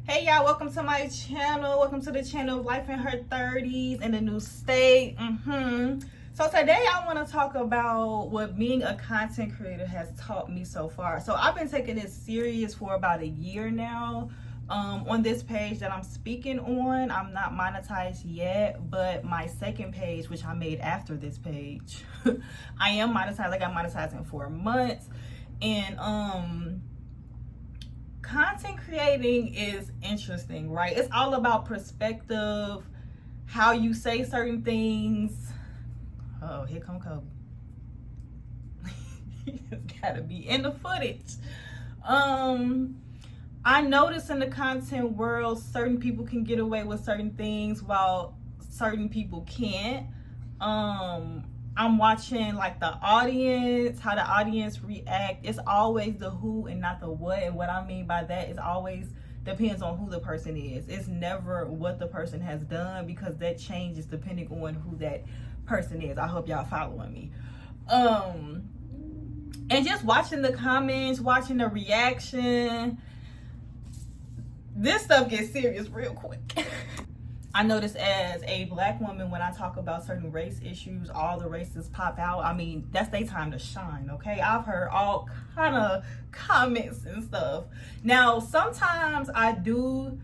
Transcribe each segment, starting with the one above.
Hey y'all, welcome to my channel. Welcome to the channel of Life in Her 30s in the new state. So today I want to talk about what being a content creator has taught me so far. So I've been taking this serious for about a year now. On this page that I'm speaking on, I'm not monetized yet, but my second page, which I made after this page, I am monetized. I got monetized in 4 months. And content creating is interesting, right? It's all about perspective, how you say certain things. Oh, here come Kobe. It's gotta be in the footage. I notice in the content world, certain people can get away with certain things while certain people can't. I'm watching like the audience, how the audience react. It's always the who and not the what. And what I mean by that is always depends on who the person is. It's never what the person has done, because that changes depending on who that person is. I hope y'all following me. And just watching the comments, watching the reaction, this stuff gets serious real quick. I notice as a black woman, when I talk about certain race issues, all the races pop out. I mean, that's their time to shine, okay? I've heard all kind of comments and stuff. Now, sometimes I do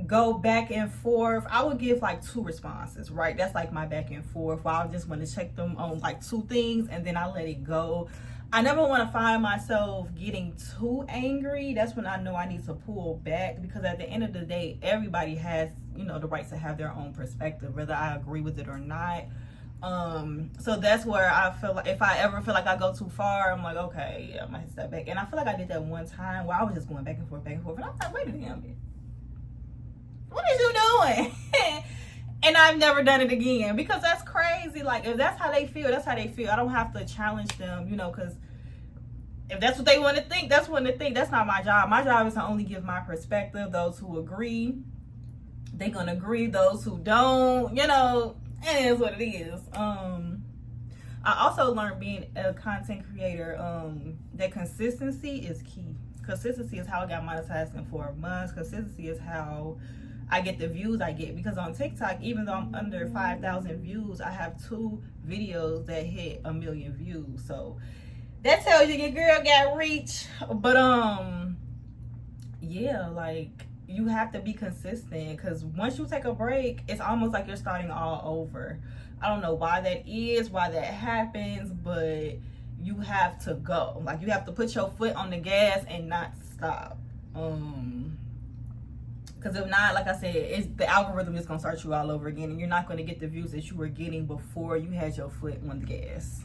go back and forth. I would give like 2 responses, right? That's like my back and forth, where I just want to check them on like 2 things and then I let it go. I never want to find myself getting too angry. That's when I know I need to pull back, because at the end of the day, everybody has, the right to have their own perspective, whether I agree with it or not. So that's where I feel like if I ever feel like I go too far, I'm like, okay, yeah, I might step back. And I feel like I did that one time where I was just going back and forth. And I was like, wait a minute, what is you doing? And I've never done it again, because that's crazy. Like, if that's how they feel, that's how they feel. I don't have to challenge them, because if that's what they want to think, that's what they think. That's not my job. My job is to only give my perspective. Those who agree, they're going to agree. Those who don't, it is what it is. I also learned, being a content creator, that consistency is key. Consistency is how I got monetized in 4 months. Consistency is how I get the views I get, because on TikTok, even though I'm under 5,000 views, I have 2 videos that hit 1 million views. So that tells you your girl got reach. But yeah, like, you have to be consistent, because once you take a break, it's almost like you're starting all over. I don't know why that is, why that happens, but you have to go. Like, you have to put your foot on the gas and not stop. Because if not, like I said, the algorithm is going to start you all over again, and you're not going to get the views that you were getting before you had your foot on the gas.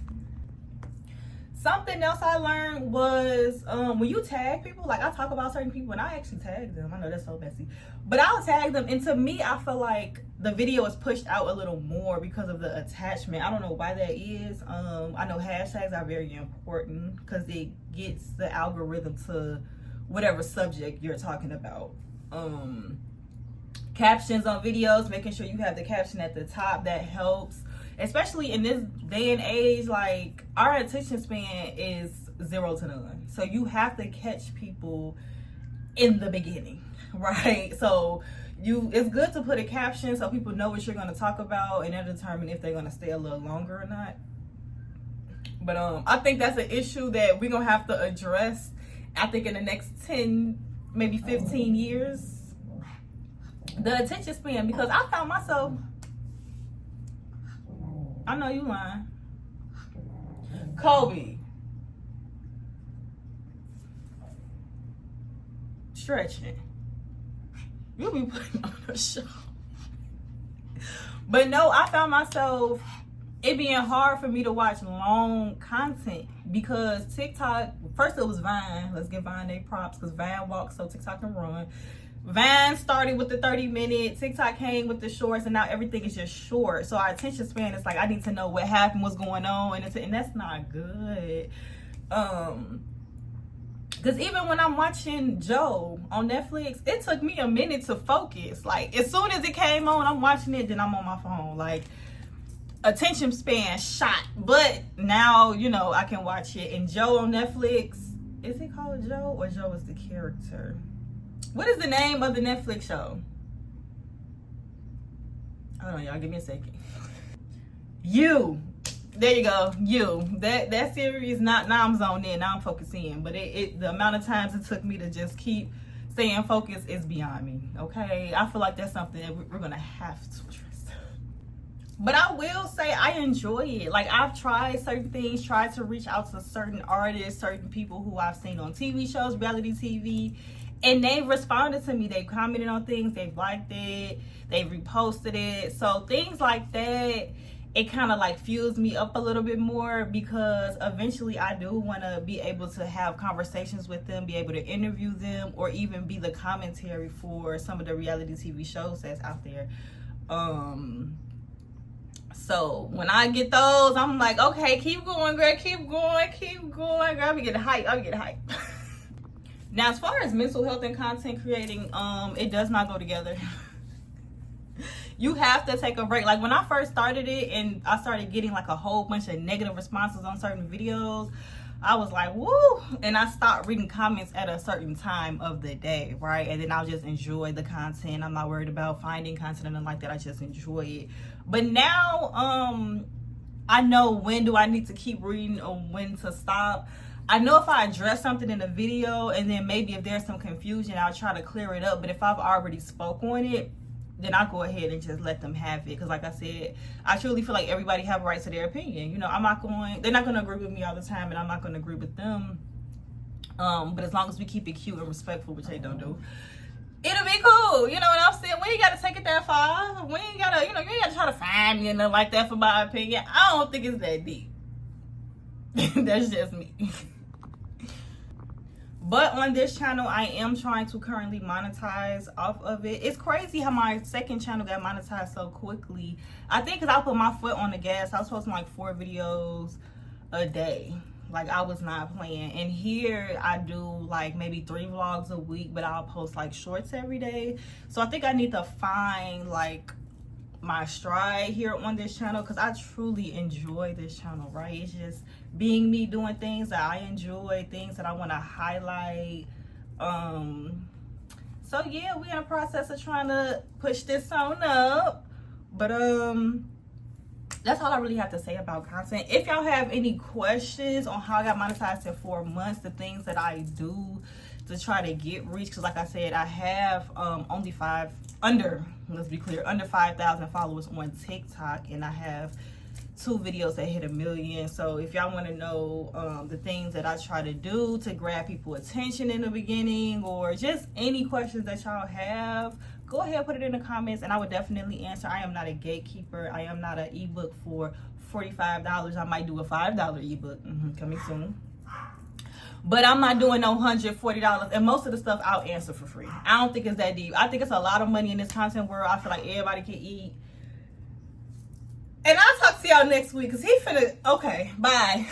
Something else I learned was when you tag people, like, I talk about certain people and I actually tag them. I know that's so messy, but I'll tag them. And to me, I feel like the video is pushed out a little more because of the attachment. I don't know why that is. I know hashtags are very important because it gets the algorithm to whatever subject you're talking about. Captions on videos, making sure you have the caption at the top, that helps, especially in this day and age. Like, our attention span is 0 to none, so you have to catch people in the beginning, right? So it's good to put a caption so people know what you're going to talk about, and they'll determine if they're going to stay a little longer or not. But I think that's an issue that we're going to have to address, I think, in the next 10, maybe 15 years, the attention span. Because I found myself, I know you lying, Kobe, stretching, you be putting on a show. But no, I found myself, it being hard for me to watch long content, because TikTok, first it was Vine. Let's give Vine their props, because Vine walks so TikTok can run. Vine started with the 30-minute, TikTok came with the shorts, and now everything is just short. So our attention span is like, I need to know what happened, what's going on, and that's not good. Because even when I'm watching Joe on Netflix, it took me a minute to focus. Like, as soon as it came on, I'm watching it, then I'm on my phone. Like, attention span shot. But now, I can watch it. And Joe on Netflix, is it called Joe, or Joe is the character? What is the name of the Netflix show? Hold on, y'all. Give me a second. You. There you go. You. That series, now I'm zoned in. Now I'm focusing. But the amount of times it took me to just keep staying focused is beyond me. Okay? I feel like that's something that we're going to have to address. But I will say I enjoy it. Like, I've tried certain things, tried to reach out to certain artists, certain people who I've seen on TV shows, reality TV, and they've responded to me. They've commented on things, they've liked it, they've reposted it. So things like that, it kind of like fuels me up a little bit more, because eventually I do want to be able to have conversations with them, be able to interview them, or even be the commentary for some of the reality TV shows that's out there. So when I get those, I'm like, okay, keep going, girl, keep going, girl. I'm getting hype. Now, as far as mental health and content creating, it does not go together. You have to take a break. Like, when I first started it and I started getting like a whole bunch of negative responses on certain videos, I was like, woo. And I stopped reading comments at a certain time of the day, right? And then I'll just enjoy the content. I'm not worried about finding content and like that. I just enjoy it. But now, I know when do I need to keep reading or when to stop. I know if I address something in a video and then maybe if there's some confusion, I'll try to clear it up. But if I've already spoke on it, then I'll go ahead and just let them have it. Because like I said, I truly feel like everybody have a right to their opinion. You know, they're not going to agree with me all the time, and I'm not going to agree with them. But as long as we keep it cute and respectful, which they don't do, it'll be cool. You know what I'm saying? We ain't got to take it that far. We ain't got to, you ain't got to try to find me and nothing like that for my opinion. I don't think it's that deep. That's just me. But on this channel, I am trying to currently monetize off of it. It's crazy how my second channel got monetized so quickly. I think because I put my foot on the gas. I was posting like 4 videos a day. Like, I was not playing. And here I do like maybe 3 vlogs a week, but I'll post like shorts every day. So I think I need to find like my stride here on this channel, because I truly enjoy this channel, right? It's just being me, doing things that I enjoy, things that I want to highlight. So yeah, we're in the process of trying to push this on up. But that's all I really have to say about content. If y'all have any questions on how I got monetized in 4 months, the things that I do to try to get reach, because like I said, I have let's be clear, under 5,000 followers on TikTok, and I have 2 videos that hit 1 million. So if y'all want to know the things that I try to do to grab people's attention in the beginning, or just any questions that y'all have, go ahead, put it in the comments, and I would definitely answer. I am not a gatekeeper. I am not an ebook for $45. I might do a $5 ebook coming soon. But I'm not doing no $140, and most of the stuff I'll answer for free. I don't think it's that deep. I think it's a lot of money in this content world. I feel like everybody can eat. And I'll talk to y'all next week, because he finna, okay, bye.